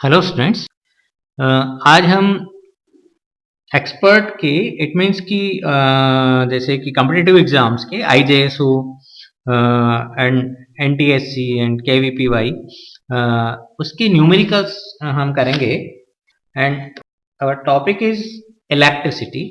Hello students. आज हम expert के इट मीन्स कि जैसे कि कॉम्पिटिटिव एग्जाम्स के IJSO and NTSC and KVPY उसकी न्यूमेरिकल्स हम करेंगे and our topic is electricity.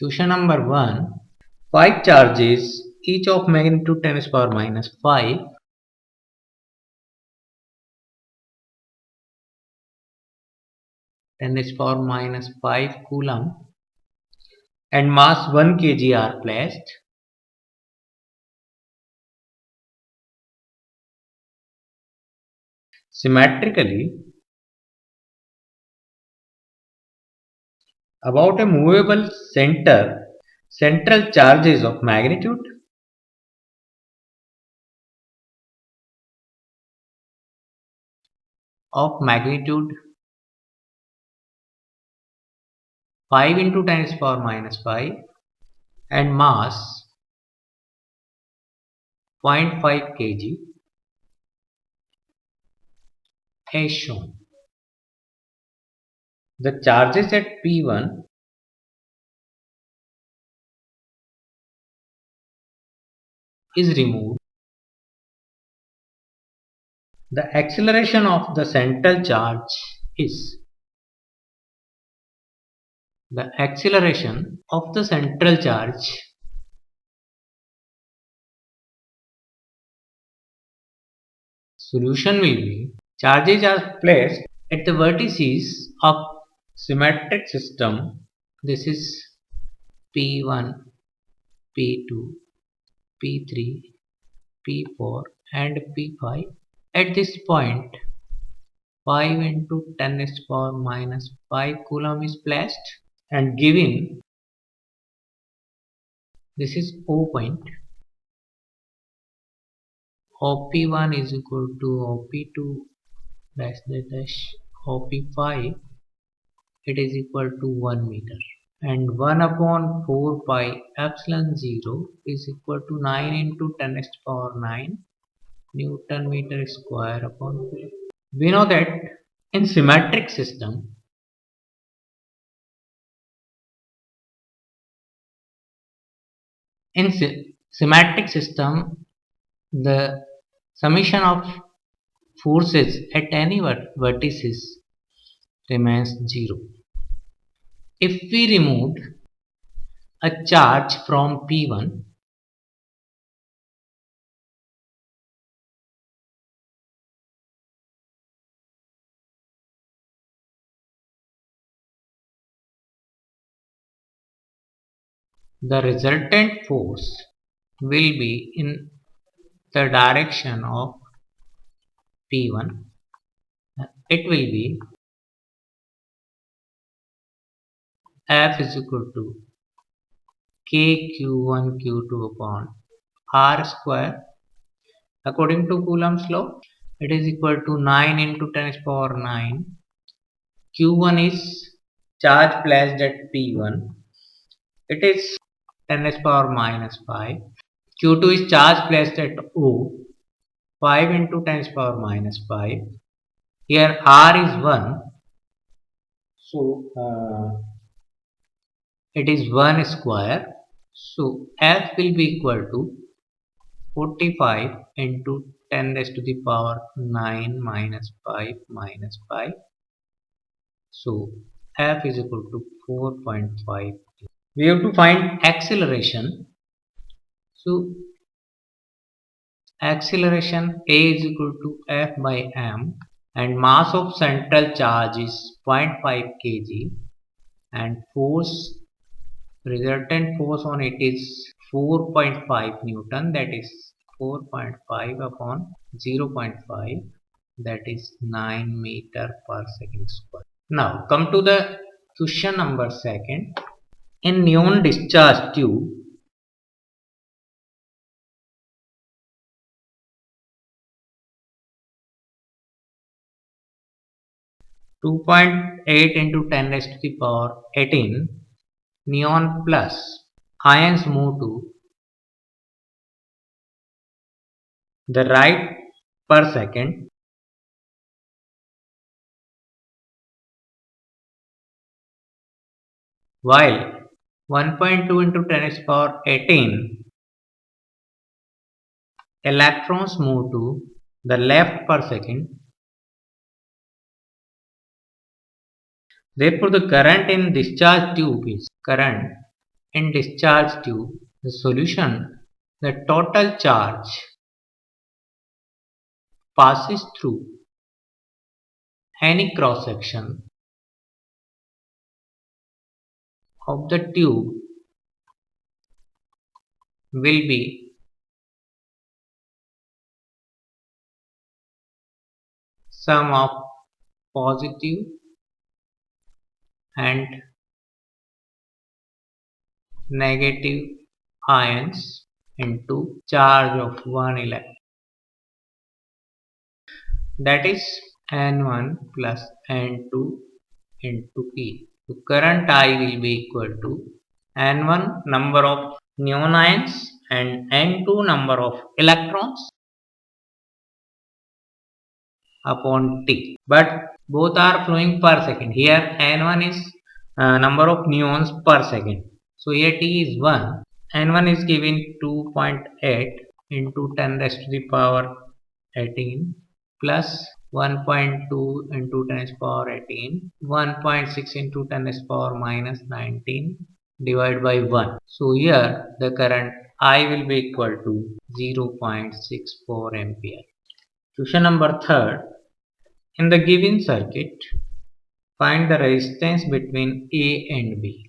Question number 1, 5 charges each of magnitude 10 to the power minus 5 10 to the power minus 5 coulomb and mass 1 kg are placed symmetrically about a movable central charges of magnitude of magnitude 5 into 10 to the power minus 5 and mass 0.5 kg as shown. The charges at P1 is removed. The acceleration of the central charge is the acceleration of the central charge solution will be charges are placed at the vertices of symmetric system. This is P1, P2, P3, P4 and P5. At this point 5 into 10 to the power minus 5 coulomb is placed and given this is O point. OP1 is equal to OP2 dash dash dash OP5, it is equal to 1 meter, and 1 upon 4 pi epsilon 0 is equal to 9 into 10 to the power 9 Newton meter square upon 4. We know that in symmetric system symmetric system the summation of forces at any vertices remains 0. If we removed a charge from P1, the resultant force will be in the direction of P1. It will be F is equal to KQ1 Q2 upon R square. According to Coulomb's law, it is equal to 9 into 10 to the power 9. Q1 is charge placed at P1. It is 10 to the power minus 5. Q2 is charge placed at O. 5 into 10 to the power minus 5. Here R is 1. So it is 1 square. So F will be equal to 45 into 10 raised to the power 9 minus 5 minus 5. So F is equal to 4.5. We have to find acceleration. So acceleration A is equal to F by m, and mass of central charge is 0.5 kg, and force resultant force on it is 4.5 Newton, that is 4.5 upon 0.5, that is 9 meter per second square. Now come to the question number 2. In neon discharge tube, 2.8 into 10 raised to the power 18 neon plus ions move to the write per second, while 1.2 into 10 raised to power 18 electrons move to the left per second. Therefore, the current in discharge tube is current in discharge tube. The solution, the total charge passes through any cross section of the tube will be sum of positive and negative ions into charge of one electron, that is N1 plus N2 into E. So current I will be equal to N1 number of neon ions and N2 number of electrons upon T. But both are flowing per second. Here N1 is number of neons per second. So here T is 1. N1 is given 2.8 into 10 raised to the power 18 plus 1.2 into 10 raised to the power 18, 1.6 into 10 raised to the power minus 19 divided by 1. So here the current I will be equal to 0.64 ampere. Question number 3. In the given circuit, find the resistance between A and B.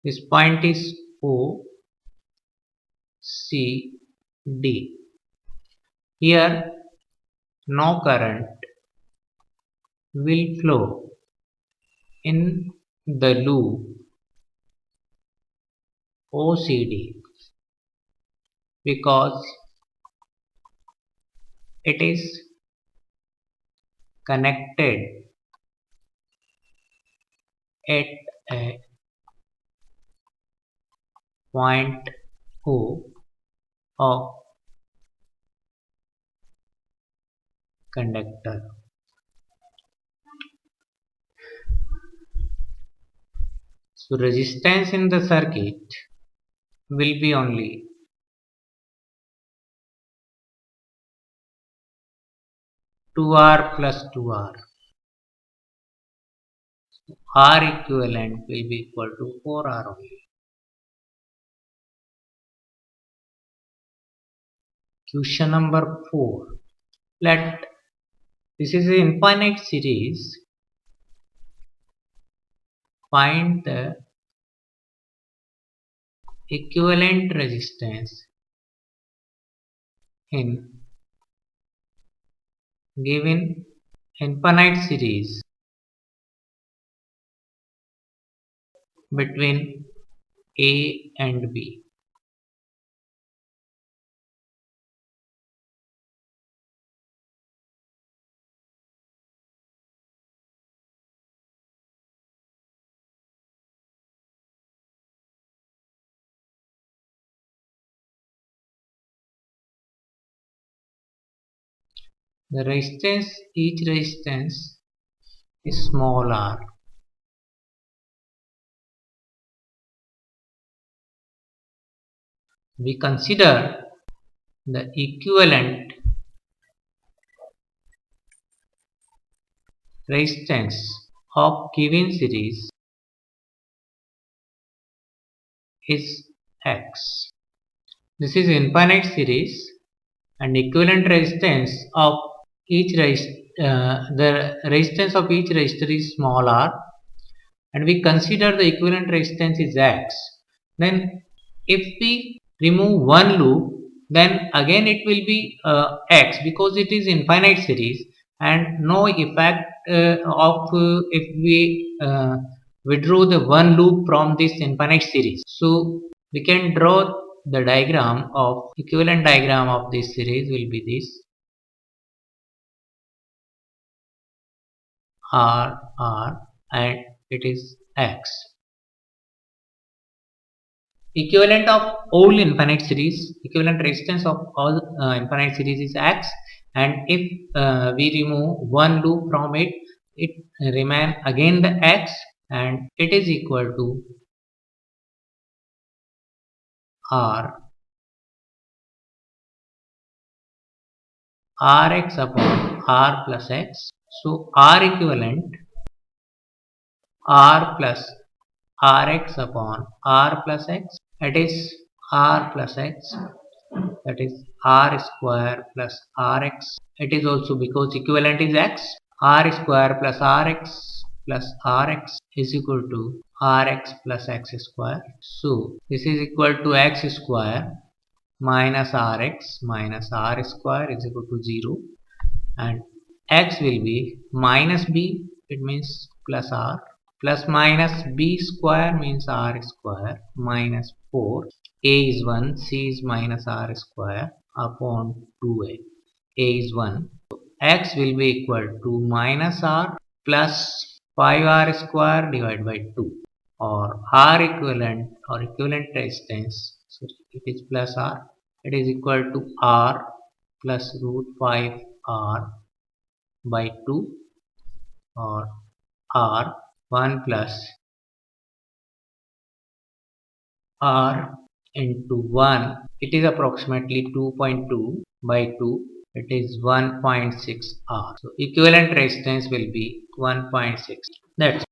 This point is O, C, D. Here no current will flow in the loop OCD because it is connected at a point O of conductor. So resistance in the circuit will be only R plus 2R. R equivalent will be equal to 4R only. Question number 4. Let this is an infinite series. Find the equivalent resistance in given infinite series between A and B. The resistance, each resistance is small r. We consider the equivalent resistance of given series is X. This is infinite series and equivalent resistance of each the resistance of each resistor is small r, and we consider the equivalent resistance is X. Then if we remove one loop, then again it will be x, because it is infinite series, and no effect of if we withdraw the one loop from this infinite series. So we can draw the diagram of equivalent diagram of this series will be this R and it is x. Equivalent of all infinite series, equivalent resistance of all infinite series is x, and if we remove one loop from it, it remain again the x, and it is equal to rx upon r plus x. So r equivalent r plus rx upon r plus x, that is r plus x, that is r square plus rx. It is also because equivalent is x, r square plus rx is equal to rx plus x square. So this is equal to x square minus rx minus r square is equal to 0, and x will be minus b, it means plus r, plus minus b square means r square minus 4, a is 1, c is minus r square upon 2a, a is 1. So x will be equal to minus r plus 5r square divided by 2, or r equivalent or equivalent resistance, so it is plus r, it is equal to r plus root 5r by 2, or r 1 plus r into 1, it is approximately 2.2 by 2, it is 1.6 r. So equivalent resistance will be 1.6. That's